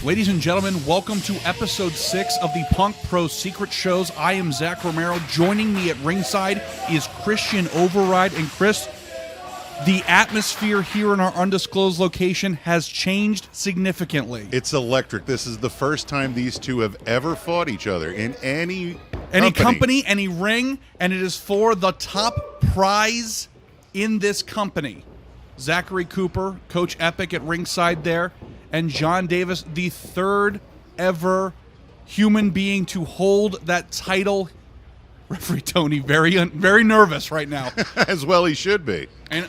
Ladies and gentlemen, welcome to episode 6 of the Punk Pro Secret Shows. I am Zach Romero. Joining me at ringside is Christian Override. And Chris, the atmosphere here in our undisclosed location has changed significantly. It's electric. This is the first time these two have ever fought each other in any company, any ring, and it is for the top prize in this company. Zachary Cooper, Coach Epic at ringside there, and Jon Davis, the third ever human being to hold that title. Referee Tony, very nervous right now. As well he should be. And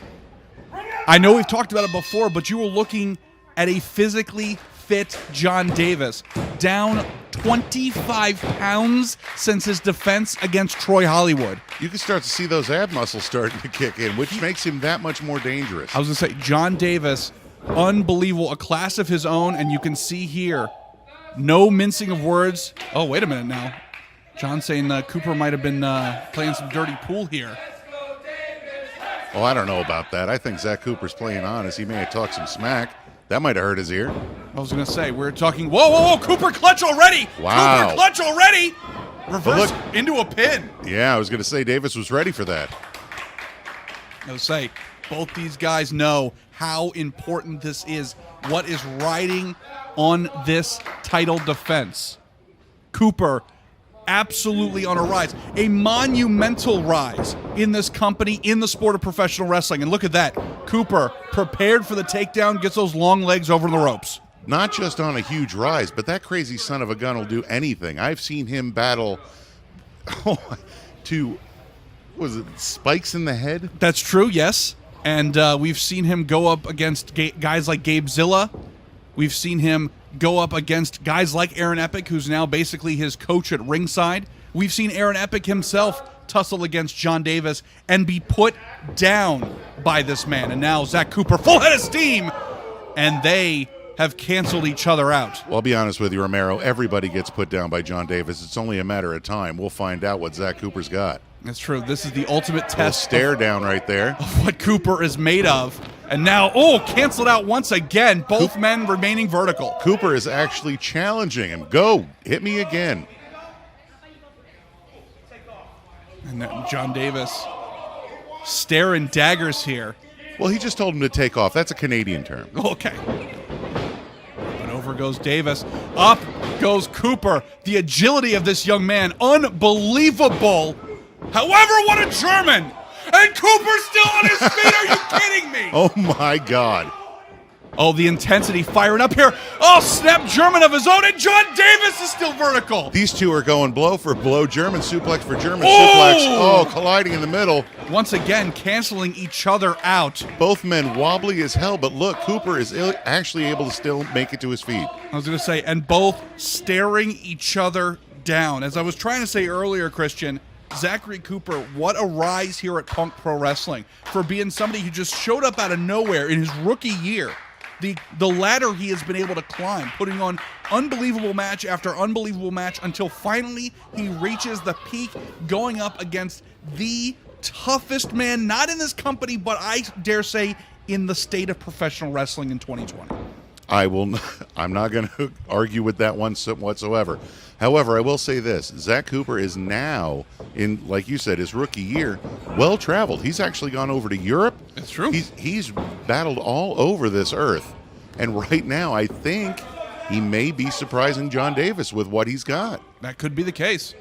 I know we've talked about it before, but you were looking at a physically fit Jon Davis, down 25 pounds since his defense against Troy Hollywood. You can start to see those ab muscles starting to kick in, which makes him that much more dangerous. I was going to say, Jon Davis, unbelievable, a class of his own, and you can see here, no mincing of words. Oh, wait a minute now. John saying Cooper might have been playing some dirty pool here. Oh, I don't know about that. I think Zach Cooper's playing honest. He may have talked some smack. That might have hurt his ear. I was going to say, we're talking, whoa, Cooper clutch already. Wow. Cooper clutch already. Reverse into a pin. Yeah, I was going to say Davis was ready for that. I was say, both these guys know how important this is, what is riding on this title defense. Cooper absolutely on a rise, a monumental rise in this company, in the sport of professional wrestling. And look at that. Cooper prepared for the takedown, gets those long legs over the ropes. Not just on a huge rise, but that crazy son of a gun will do anything. I've seen him battle was it spikes in the head? That's true, yes. And we've seen him go up against guys like Gabe Zilla. We've seen him go up against guys like Aaron Epic, who's now basically his coach at ringside. We've seen Aaron Epic himself tussle against Jon Davis and be put down by this man. And now Zach Cooper, full head of steam, and they have canceled each other out. Well, I'll be honest with you, Romero. Everybody gets put down by Jon Davis. It's only a matter of time. We'll find out what Zach Cooper's got. That's true. This is the ultimate test. Stare down right there. Of what Cooper is made of. And now, canceled out once again. Both men remaining vertical. Cooper is actually challenging him. Go, hit me again. And then Jon Davis staring daggers here. Well, he just told him to take off. That's a Canadian term. Okay. And over goes Davis. Up goes Cooper. The agility of this young man, unbelievable. However, what a German! And Cooper's still on his feet. Are you kidding me? Oh, my God. Oh, the intensity firing up here. Oh, snap German of his own, and Jon Davis is still vertical. These two are going blow for blow. German suplex for German suplex. Oh, colliding in the middle. Once again, canceling each other out. Both men wobbly as hell, but look, Cooper is actually able to still make it to his feet. I was going to say, and both staring each other down. As I was trying to say earlier, Christian, Zachary Cooper, what a rise here at Punk Pro Wrestling for being somebody who just showed up out of nowhere in his rookie year. The ladder he has been able to climb, putting on unbelievable match after unbelievable match until finally he reaches the peak, going up against the toughest man, not in this company, but I dare say in the state of professional wrestling in 2020. I'm not going to argue with that one whatsoever. However, I will say this. Zach Cooper is now, in, like you said, his rookie year, well-traveled. He's actually gone over to Europe. That's true. He's battled all over this earth. And right now, I think he may be surprising Jon Davis with what he's got. That could be the case.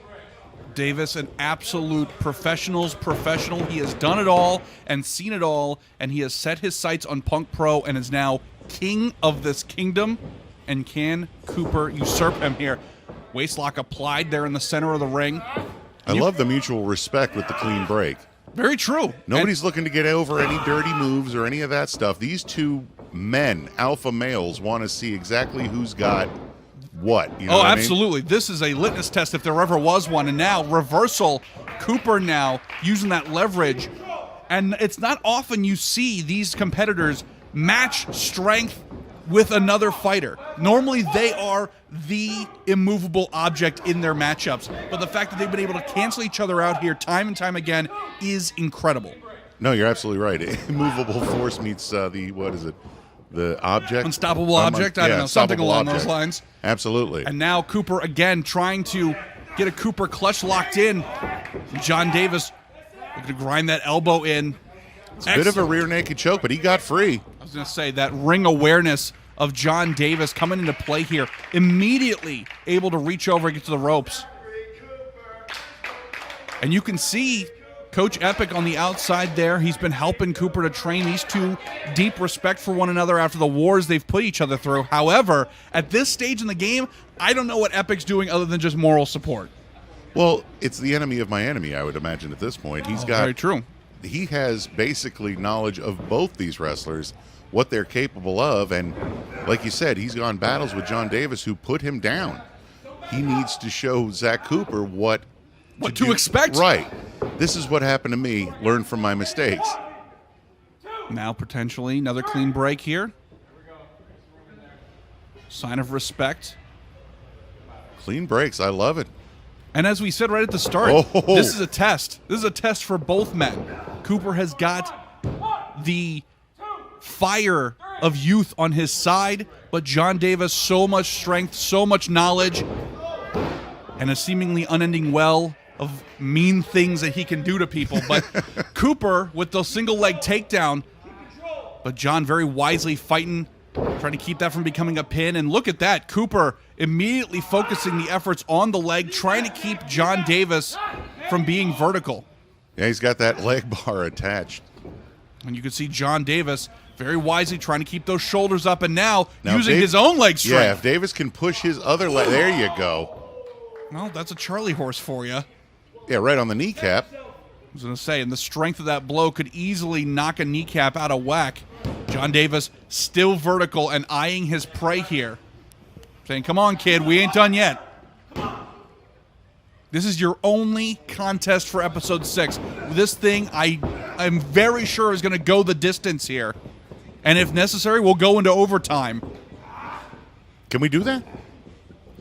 Davis, an absolute professional. He has done it all and seen it all, and he has set his sights on Punk Pro and is now king of this kingdom. And can Cooper usurp him here? Waistlock applied there in the center of the ring. I love the mutual respect with the clean break. Very true. Nobody's looking to get over any dirty moves or any of that stuff. These two men, alpha males, want to see exactly who's got what. You know what absolutely. This is a litmus test if there ever was one. And now, reversal. Cooper now using that leverage. And it's not often you see these competitors match strength with another fighter. Normally, they are the immovable object in their matchups. But the fact that they've been able to cancel each other out here time and time again is incredible. No, you're absolutely right. Immovable force meets the object? Unstoppable object? I don't know, something along those lines. Absolutely. And now Cooper again trying to get a Cooper clutch locked in. Jon Davis looking to grind that elbow in. It's a bit of a rear naked choke, but he got free. I was going to say, that ring awareness of Jon Davis coming into play here. Immediately able to reach over and get to the ropes. And you can see Coach Epic on the outside there. He's been helping Cooper to train these two. Deep respect for one another after the wars they've put each other through. However, at this stage in the game, I don't know what Epic's doing other than just moral support. Well, it's the enemy of my enemy, I would imagine, at this point. Very true. He has basically knowledge of both these wrestlers, what they're capable of, and like you said, he's gone battles with Jon Davis, who put him down. He needs to show Zach Cooper what to expect. Right. This is what happened to me. Learn from my mistakes. Now potentially another clean break here. Sign of respect. Clean breaks. I love it. And as we said right at the start, this is a test. This is a test for both men. Cooper has got the fire of youth on his side, but Jon Davis, so much strength, so much knowledge, and a seemingly unending well of mean things that he can do to people. But Cooper with the single leg takedown, but Jon very wisely fighting, trying to keep that from becoming a pin. And look at that, Cooper immediately focusing the efforts on the leg, trying to keep Jon Davis from being vertical. Yeah, he's got that leg bar attached. And you can see Jon Davis very wisely trying to keep those shoulders up, and now using his own leg strength. Yeah, if Davis can push his other leg, there you go. Well, that's a Charlie horse for you. Yeah, right on the kneecap. I was going to say, and the strength of that blow could easily knock a kneecap out of whack. Jon Davis still vertical and eyeing his prey here. Saying, come on, kid, we ain't done yet. This is your only contest for episode 6. This thing, I'm very sure, is going to go the distance here. And if necessary, we'll go into overtime. Can we do that?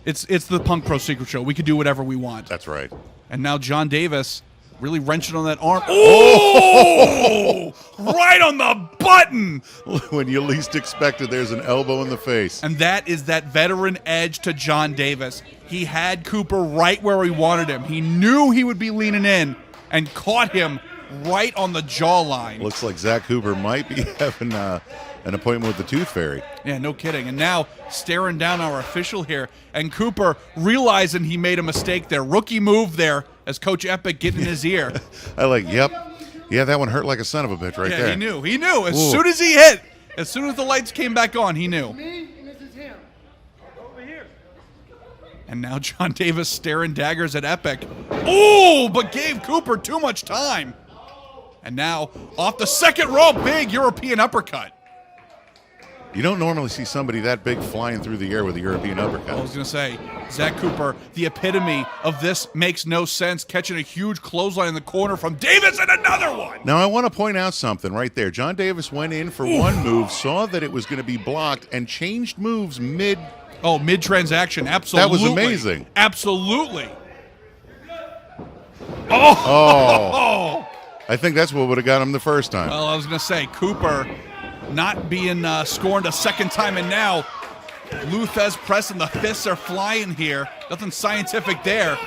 It's the Punk Pro Secret Show. We could do whatever we want. That's right. And now Jon Davis really wrenching on that arm. Oh! Right on the button! When you least expected, there's an elbow in the face. And that is that veteran edge to Jon Davis. He had Cooper right where he wanted him. He knew he would be leaning in and caught him right on the jawline. Looks like Zach Cooper might be having an appointment with the Tooth Fairy. Yeah, no kidding. And now staring down our official here, and Cooper realizing he made a mistake there. Rookie move there as Coach Epic getting in his ear. I like, yep. Yeah, that one hurt like a son of a bitch right there. Yeah, he knew. He knew. As soon as he hit, as soon as the lights came back on, he knew. Me, and this is him. Over here. And now Jon Davis staring daggers at Epic. Oh, but gave Cooper too much time. And now, off the second rope, big European uppercut. You don't normally see somebody that big flying through the air with a European uppercut. I was going to say, Zach Cooper, the epitome of this makes no sense, catching a huge clothesline in the corner from Davis and another one. Now, I want to point out something right there. Jon Davis went in for one move, saw that it was going to be blocked, and changed moves mid. Oh, mid-transaction, absolutely. That was amazing. Absolutely. Oh! I think that's what would have got him the first time. Well, I was going to say, Cooper not being scorned a second time, and now Luthez pressing, the fists are flying here. Nothing scientific there.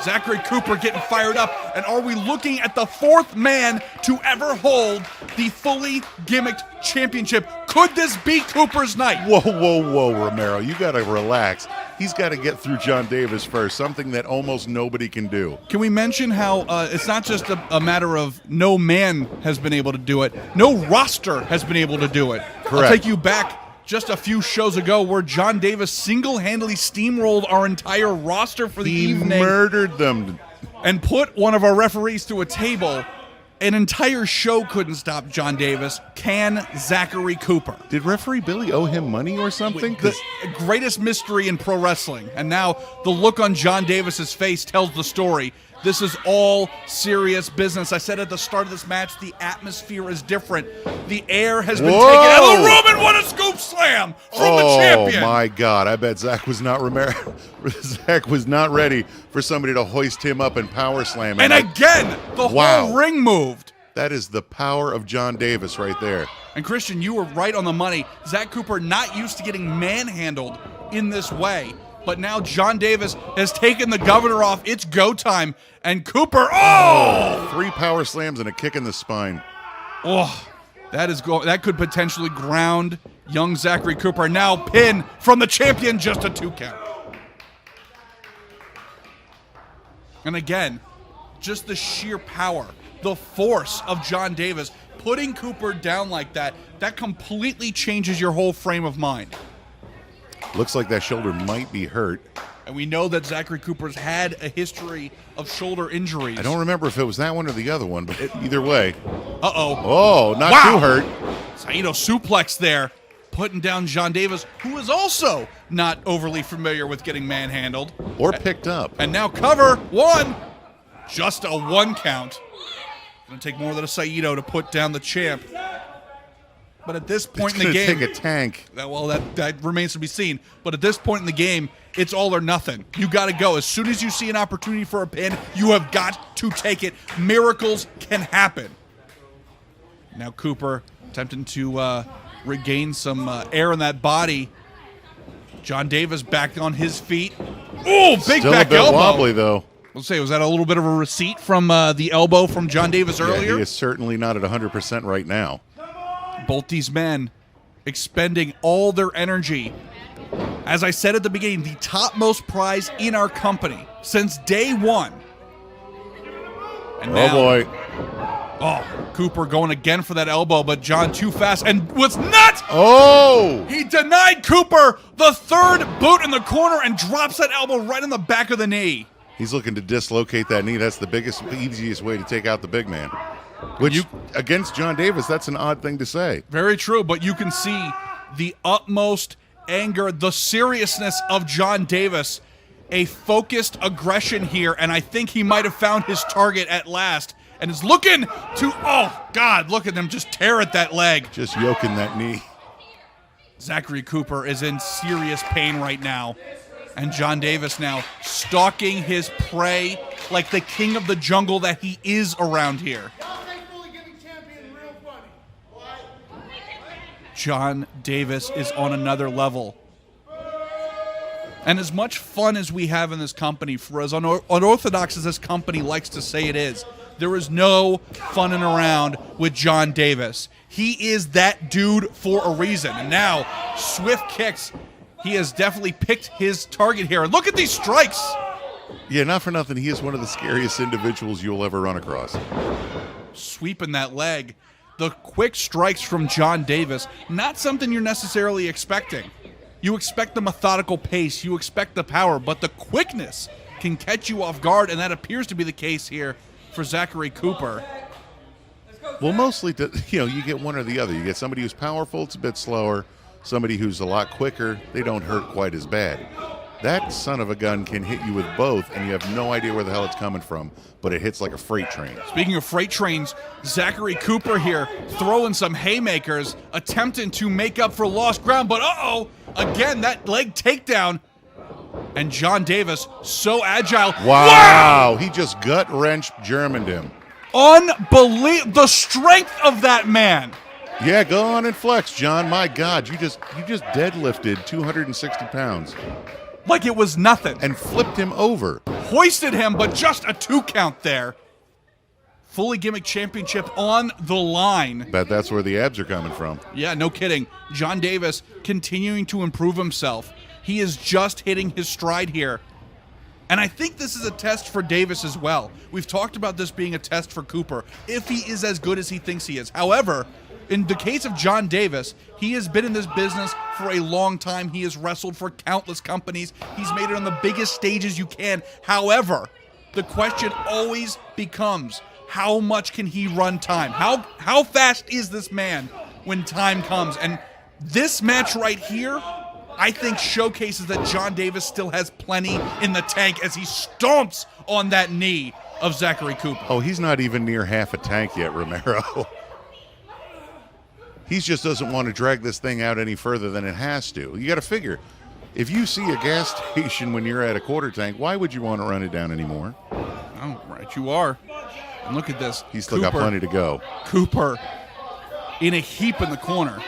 Zachary Cooper getting fired up, and are we looking at the fourth man to ever hold the fully gimmicked championship? Could this be Cooper's night? Whoa, Romero. You got to relax. He's got to get through Jon Davis first, something that almost nobody can do. Can we mention how it's not just a matter of no man has been able to do it, no roster has been able to do it. Correct. I'll take you back just a few shows ago where Jon Davis single-handedly steamrolled our entire roster for the evening. He murdered them. And put one of our referees through a table. An entire show couldn't stop Jon Davis. Can Zachary Cooper? Did referee Billy owe him money or something? The greatest mystery in pro wrestling. And now the look on Jon Davis's face tells the story. This is all serious business. I said at the start of this match, the atmosphere is different. The air has been taken out of the room, and what a scoop slam from the champion. Oh my God! I bet Zach was not Zach was not ready for somebody to hoist him up and power slam him. And again, the whole ring moved. That is the power of Jon Davis right there. And Christian, you were right on the money. Zach Cooper not used to getting manhandled in this way. But now Jon Davis has taken the governor off. It's go time. And Cooper, 3 power slams and a kick in the spine. Oh, that could potentially ground young Zachary Cooper. Now pin from the champion, just a 2 count. And again, just the sheer power, the force of Jon Davis putting Cooper down like that completely changes your whole frame of mind. Looks like that shoulder might be hurt. And we know that Zachary Cooper's had a history of shoulder injuries. I don't remember if it was that one or the other one, but either way. Uh-oh. Oh, not too hurt. Saito suplex there, putting down Jon Davis, who is also not overly familiar with getting manhandled. Or picked up. And now cover, 1. Just a 1 count. Going to take more than a Saito to put down the champ. But at this point in the game, take a tank. That remains to be seen. But at this point in the game, it's all or nothing. You got to go. As soon as you see an opportunity for a pin, you have got to take it. Miracles can happen. Now Cooper attempting to regain some air in that body. Jon Davis back on his feet. Oh, big Still back a bit elbow. wobbly though. Let's say, was that a little bit of a receipt from the elbow from Jon Davis earlier? He is certainly not at 100% right now. Both these men expending all their energy. As I said at the beginning, the topmost prize in our company since day one. And now, boy. Oh, Cooper going again for that elbow, but Jon too fast and was not. Oh! He denied Cooper the 3rd boot in the corner and drops that elbow right in the back of the knee. He's looking to dislocate that knee. That's the easiest way to take out the big man. Which, against Jon Davis, that's an odd thing to say. Very true, but you can see the utmost anger, the seriousness of Jon Davis, a focused aggression here, and I think he might have found his target at last, and is looking to, oh, God, look at them just tear at that leg. Just yoking that knee. Zachary Cooper is in serious pain right now, and Jon Davis now stalking his prey like the king of the jungle that he is around here. Jon Davis is on another level. And as much fun as we have in this company, for as unorthodox as this company likes to say it is, there is no funning around with Jon Davis. He is that dude for a reason. And now, swift kicks. He has definitely picked his target here. And look at these strikes. Yeah, not for nothing. He is one of the scariest individuals you'll ever run across. Sweeping that leg. The quick strikes from Jon Davis, not something you're necessarily expecting. You expect the methodical pace, you expect the power, but the quickness can catch you off guard, and that appears to be the case here for Zachary Cooper. Well, mostly, you get one or the other. You get somebody who's powerful, it's a bit slower. Somebody who's a lot quicker, they don't hurt quite as bad. That son of a gun can hit you with both, and you have no idea where the hell it's coming from, but it hits like a freight train. Speaking of freight trains, Zachary Cooper here throwing some haymakers, attempting to make up for lost ground, but again, that leg takedown, and Jon Davis so agile. Wow! He just gut-wrenched Germaned him. Unbelievable, the strength of that man. Yeah, go on and flex, Jon. My God, you just deadlifted 260 pounds. Like it was nothing. And flipped him over. Hoisted him, but just a 2 count there. Fully gimmick championship on the line. Bet that's where the abs are coming from. Yeah, no kidding. Jon Davis continuing to improve himself. He is just hitting his stride here. And I think this is a test for Davis as well. We've talked about this being a test for Cooper, if he is as good as he thinks he is. However, in the case of Jon Davis, he has been in this business for a long time. He has wrestled for countless companies. He's made it on the biggest stages you can. However, the question always becomes, how much can he run time? How fast is this man when time comes? And this match right here, I think showcases that Jon Davis still has plenty in the tank as he stomps on that knee of Zachary Cooper. Oh, he's not even near half a tank yet, Romero. He just doesn't want to drag this thing out any further than it has to. You got to figure, if you see a gas station when you're at a quarter tank, why would you want to run it down anymore? Oh, right you are. And look at this. He's still got plenty to go. Cooper in a heap in the corner.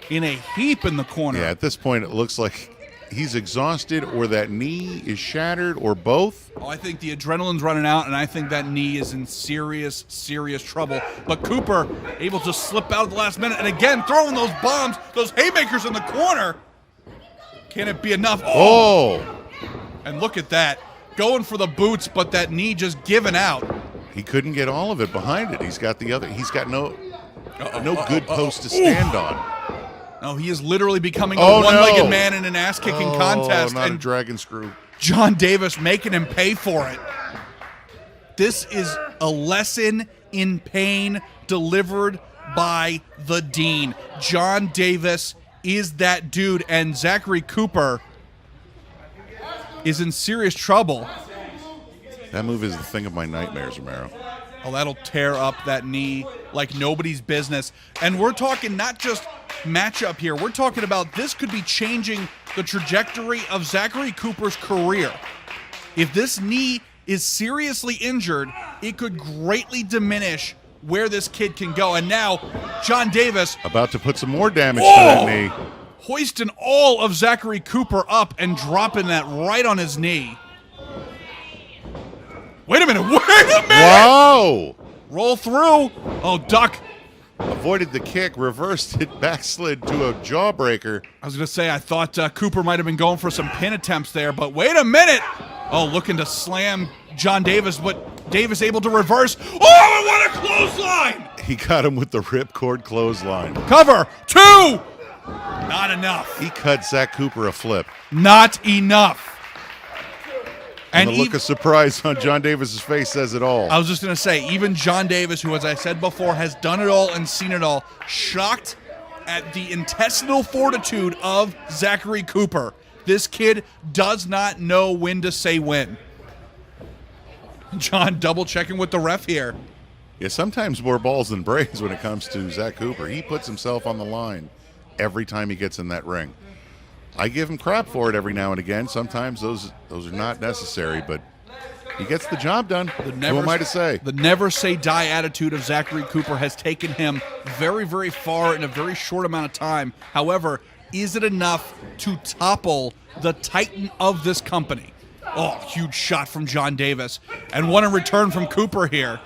In a heap in the corner. Yeah, at this point it looks like he's exhausted or that knee is shattered or both. Oh, I think the adrenaline's running out, and I think that knee is in serious, serious trouble. But Cooper able to slip out at the last minute, and again throwing those bombs, those haymakers in the corner. Can it be enough? Oh! And look at that. Going for the boots, but that knee just giving out. He couldn't get all of it behind it. He's got the other. He's got no good post to stand on. No, he is literally becoming a one-legged man in an ass-kicking contest. Not and a dragon screw. Jon Davis making him pay for it. This is a lesson in pain delivered by the Dean. Jon Davis is that dude, and Zachary Cooper is in serious trouble. That move is the thing of my nightmares, Romero. Oh, that'll tear up that knee like nobody's business. And we're talking not just matchup here. We're talking about this could be changing the trajectory of Zachary Cooper's career. If this knee is seriously injured, it could greatly diminish where this kid can go. And now, Jon Davis about to put some more damage to that knee. Hoisting all of Zachary Cooper up and dropping that right on his knee. Wait a minute. Wow! Roll through. Oh, duck. Avoided the kick, reversed it, backslid to a jawbreaker. I was going to say, I thought Cooper might have been going for some pin attempts there, but wait a minute. Oh, looking to slam Jon Davis, but Davis able to reverse. Oh, what a clothesline! He got him with the ripcord clothesline. Cover. 2! Not enough. He cut Zach Cooper a flip. Not enough. And the look of surprise on Jon Davis's face says it all. I was just going to say, even Jon Davis, who, as I said before, has done it all and seen it all, shocked at the intestinal fortitude of Zachary Cooper. This kid does not know when to say when. John double-checking with the ref here. Yeah, sometimes more balls than brains when it comes to Zach Cooper. He puts himself on the line every time he gets in that ring. I give him crap for it every now and again. Sometimes those are not necessary, but he gets the job done. Who am I to say? The never say die attitude of Zachary Cooper has taken him very, very far in a very short amount of time. However, is it enough to topple the titan of this company? Oh, huge shot from Jon Davis. And one in return from Cooper here.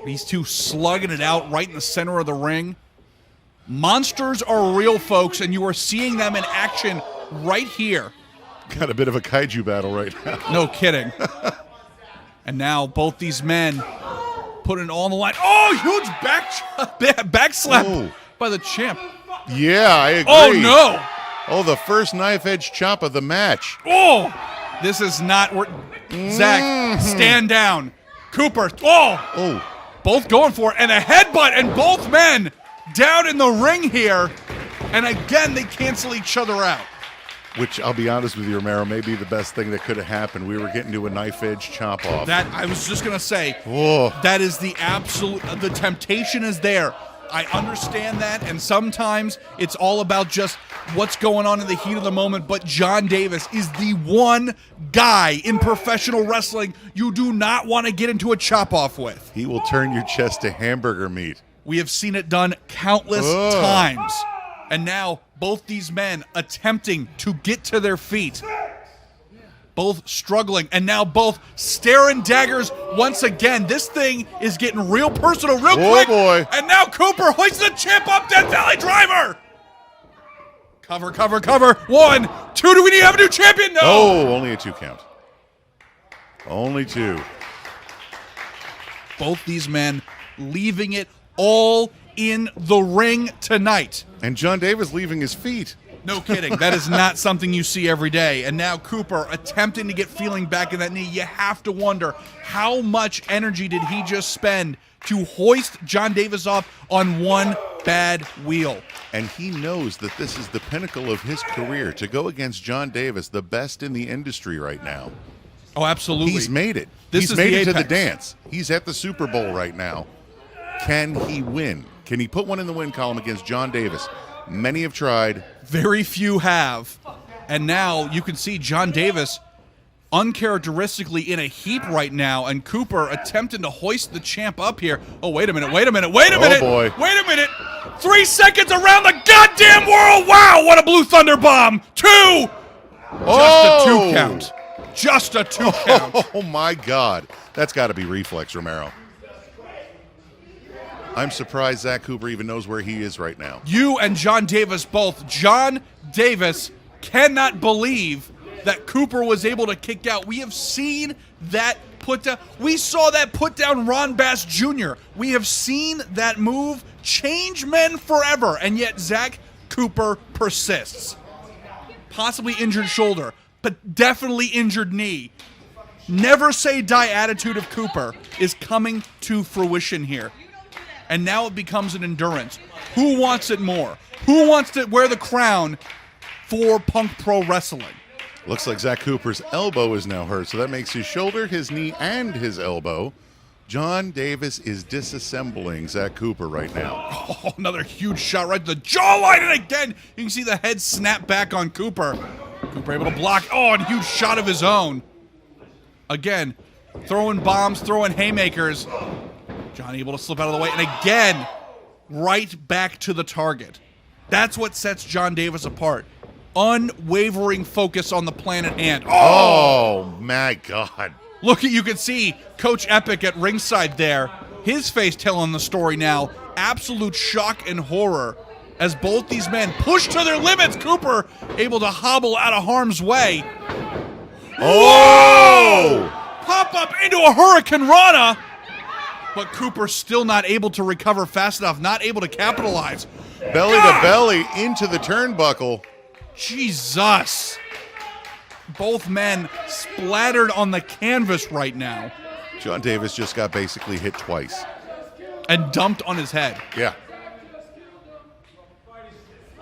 These two slugging it out right in the center of the ring. Monsters are real, folks, and you are seeing them in action right here. Got a bit of a kaiju battle right now. No kidding. And now both these men putting it all on the line. Oh, huge back slap by the champ. Yeah, I agree. Oh, no. Oh, the first knife-edge chop of the match. Oh, this is not where... Zach, stand down. Cooper, both going for it, and a headbutt, and both men down in the ring here, and again, they cancel each other out. Which, I'll be honest with you, Romero, may be the best thing that could have happened. We were getting to a knife-edge chop-off. That, I was just going to say, that is the absolute, the temptation is there. I understand that, and sometimes it's all about just what's going on in the heat of the moment, but Jon Davis is the one guy in professional wrestling you do not want to get into a chop-off with. He will turn your chest to hamburger meat. We have seen it done countless times. And now, both these men attempting to get to their feet. Both struggling, and now both staring daggers once again. This thing is getting real personal real quick. Boy. And now Cooper hoists the champ up, Death Valley Driver. Cover, cover, cover. 1, 2, do we need to have a new champion? No. Oh, only a 2 count. Only 2. Both these men leaving it all in the ring tonight. And Jon Davis leaving his feet. No kidding. That is not something you see every day. And now Cooper attempting to get feeling back in that knee. You have to wonder, how much energy did he just spend to hoist Jon Davis off on one bad wheel? And he knows that this is the pinnacle of his career. To go against Jon Davis, the best in the industry right now. Oh, absolutely. He's made it. This He's is made the it to the apex. dance. He's at the Super Bowl right now. Can he win? Can he put one in the win column against Jon Davis? Many have tried. Very few have. And now you can see Jon Davis uncharacteristically in a heap right now, and Cooper attempting to hoist the champ up here. Oh, wait a minute, wait a minute, wait a minute. Boy. Wait a minute. 3 seconds around the goddamn world. Wow, what a blue thunder bomb. 2. Just a 2 count. Just a 2 count. Oh, my God. That's got to be reflex, Romero. I'm surprised Zach Cooper even knows where he is right now. You and Jon Davis both. Jon Davis cannot believe that Cooper was able to kick out. We have seen that put down. We saw that put down Ron Bass Jr. We have seen that move change men forever, and yet Zach Cooper persists. Possibly injured shoulder, but definitely injured knee. Never say die attitude of Cooper is coming to fruition here. And now it becomes an endurance. Who wants it more? Who wants to wear the crown for Punk Pro Wrestling? Looks like Zach Cooper's elbow is now hurt, so that makes his shoulder, his knee, and his elbow. Jon Davis is disassembling Zach Cooper right now. Oh, another huge shot right to the jawline, and again, you can see the head snap back on Cooper. Cooper able to block. Oh, and a huge shot of his own. Again, throwing bombs, throwing haymakers. Jon able to slip out of the way, and again, right back to the target. That's what sets Jon Davis apart. Unwavering focus on the plan at hand. Oh, my God. Look at, you can see Coach Epic at ringside there. His face telling the story now. Absolute shock and horror as both these men push to their limits. Cooper able to hobble out of harm's way. Oh! Whoa! Pop up into a Hurricane Rana. But Cooper still not able to recover fast enough, not able to capitalize. Belly to belly into the turnbuckle. Jesus. Both men splattered on the canvas right now. Jon Davis just got basically hit twice. And dumped on his head. Yeah.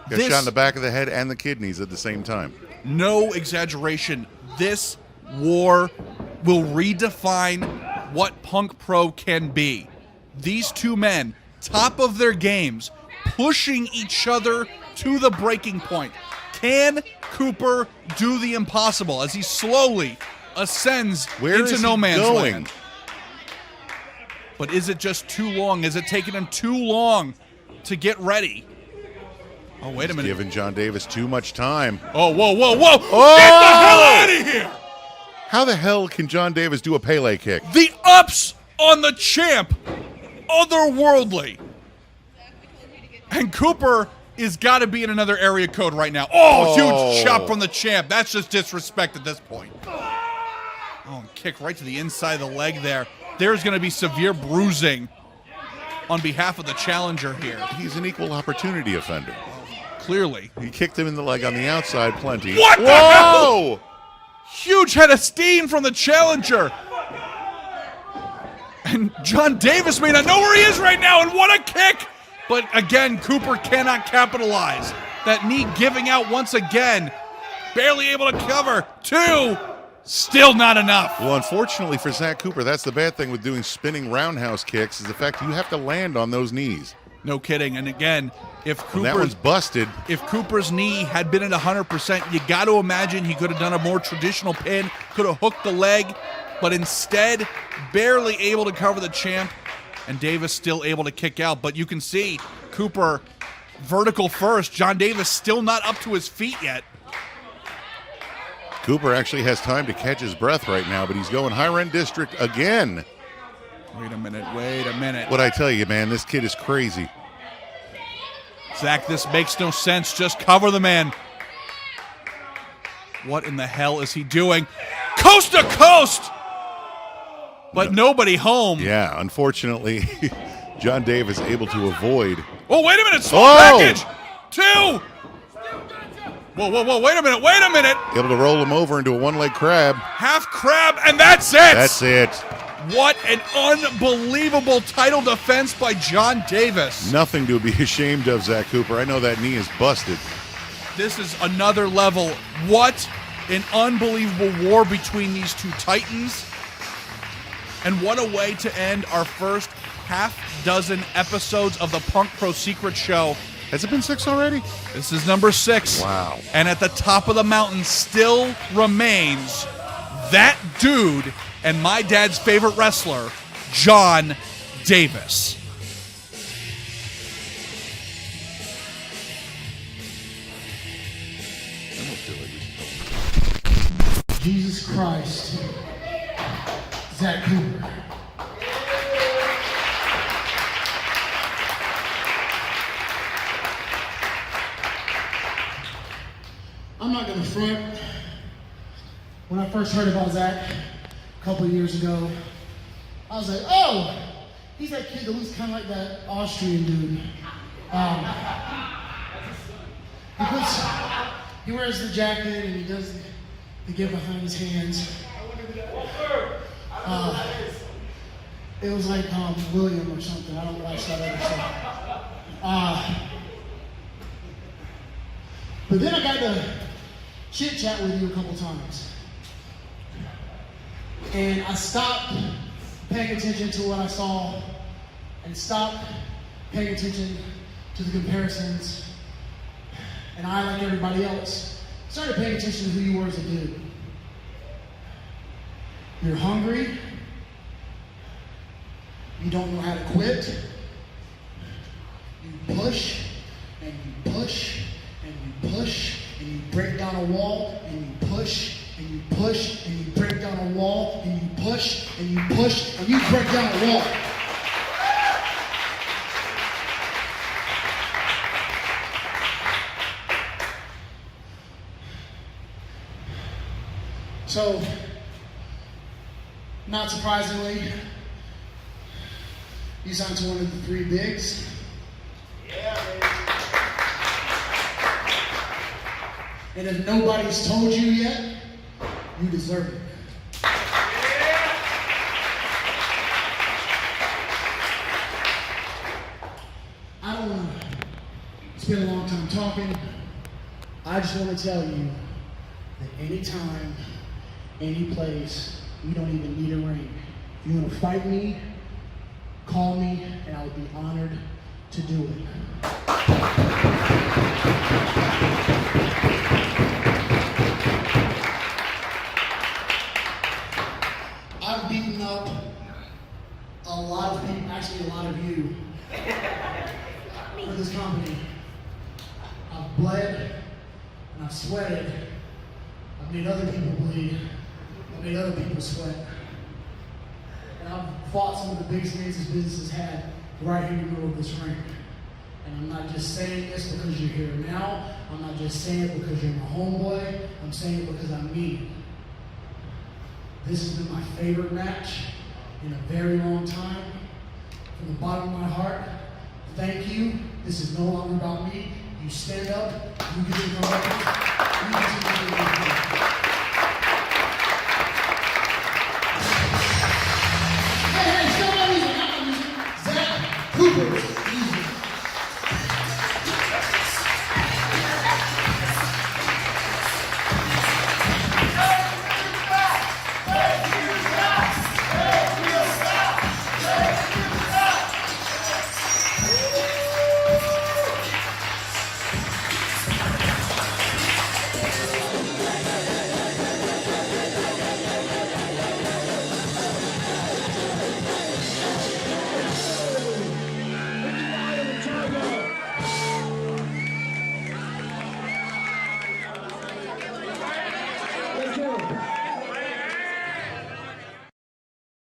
Got shot in the back of the head and the kidneys at the same time. No exaggeration. This war will redefine what Punk Pro can be. These two men, top of their games, pushing each other to the breaking point. Can Cooper do the impossible as he slowly ascends into no man's land? But is it just too long? Is it taking him too long to get ready? Oh, wait a minute. Giving Jon Davis too much time. Oh, whoa, whoa, whoa. Oh! Get the hell out of here! How the hell can Jon Davis do a Pele kick? The ups on the champ. Otherworldly. And Cooper is got to be in another area code right now. Oh, huge chop from the champ. That's just disrespect at this point. Oh, kick right to the inside of the leg there. There's going to be severe bruising on behalf of the challenger here. He's an equal opportunity offender. Clearly. He kicked him in the leg on the outside plenty. What the Whoa! hell? Huge head of steam from the challenger. And Jon Davis may not know where he is right now, and what a kick! But again, Cooper cannot capitalize. That knee giving out once again. Barely able to cover. 2. Still not enough. Well, unfortunately for Zach Cooper, that's the bad thing with doing spinning roundhouse kicks, is the fact you have to land on those knees. No kidding. And again, if And that one's busted. If Cooper's knee had been at 100%, you got to imagine he could have done a more traditional pin, could have hooked the leg, but instead, barely able to cover the champ, and Davis still able to kick out. But you can see Cooper vertical first. Jon Davis still not up to his feet yet. Cooper actually has time to catch his breath right now, but he's going high-rent district again. Wait a minute. What I tell you, man, this kid is crazy. Zach, this makes no sense. Just cover the man. What in the hell is he doing? Coast to coast! But nobody home. Yeah, unfortunately, Jon Davis able to avoid. Oh, wait a minute. Small package. 2. Whoa, whoa, whoa, wait a minute. Able to roll him over into a one-leg crab. Half crab, and that's it. That's it. What an unbelievable title defense by Jon Davis. Nothing to be ashamed of, Zach Cooper. I know that knee is busted. This is another level. What an unbelievable war between these two titans. And what a way to end our first half dozen episodes of the Punk Pro Secret Show. Has it been 6 already? This is number 6. Wow. And at the top of the mountain still remains that dude and my dad's favorite wrestler, Jon Davis. Jesus Christ. Zach Cooper. I'm not gonna front. When I first heard about Zach a couple of years ago, I was like, oh, he's that kid that looks kind of like that Austrian dude. Because he wears the jacket and he does the get behind his hands. It was like William or something. I don't watch that other stuff. But then I got to chit chat with you a couple times. And I stopped paying attention to what I saw and stopped paying attention to the comparisons. And I, like everybody else, started paying attention to who you were as a dude. You're hungry. You don't know how to quit. You push, and you push, and you push, and you break down a wall, and you push, and you push, and you break down a wall, and you push, and you push, and you break down a wall. So, not surprisingly, you signed to one of the 3 bigs. Yeah, baby. And if nobody's told you yet, you deserve it. I don't want to spend a long time talking. I just want to tell you that anytime, any place, you don't even need a ring. If you want to fight me, call me, and I would be honored to do it. I've beaten up a lot of people, actually a lot of you, for this company. I've bled, and I've sweated. I've made other people bleed. I've made other people sweat. And I've fought some of the biggest names this business has had right here in the middle of this ring. And I'm not just saying this because you're here now. I'm not just saying it because you're my homeboy. I'm saying it because I mean it. This has been my favorite match in a very long time. From the bottom of my heart, thank you. This is no longer about me. You stand up, you get to come up, you get to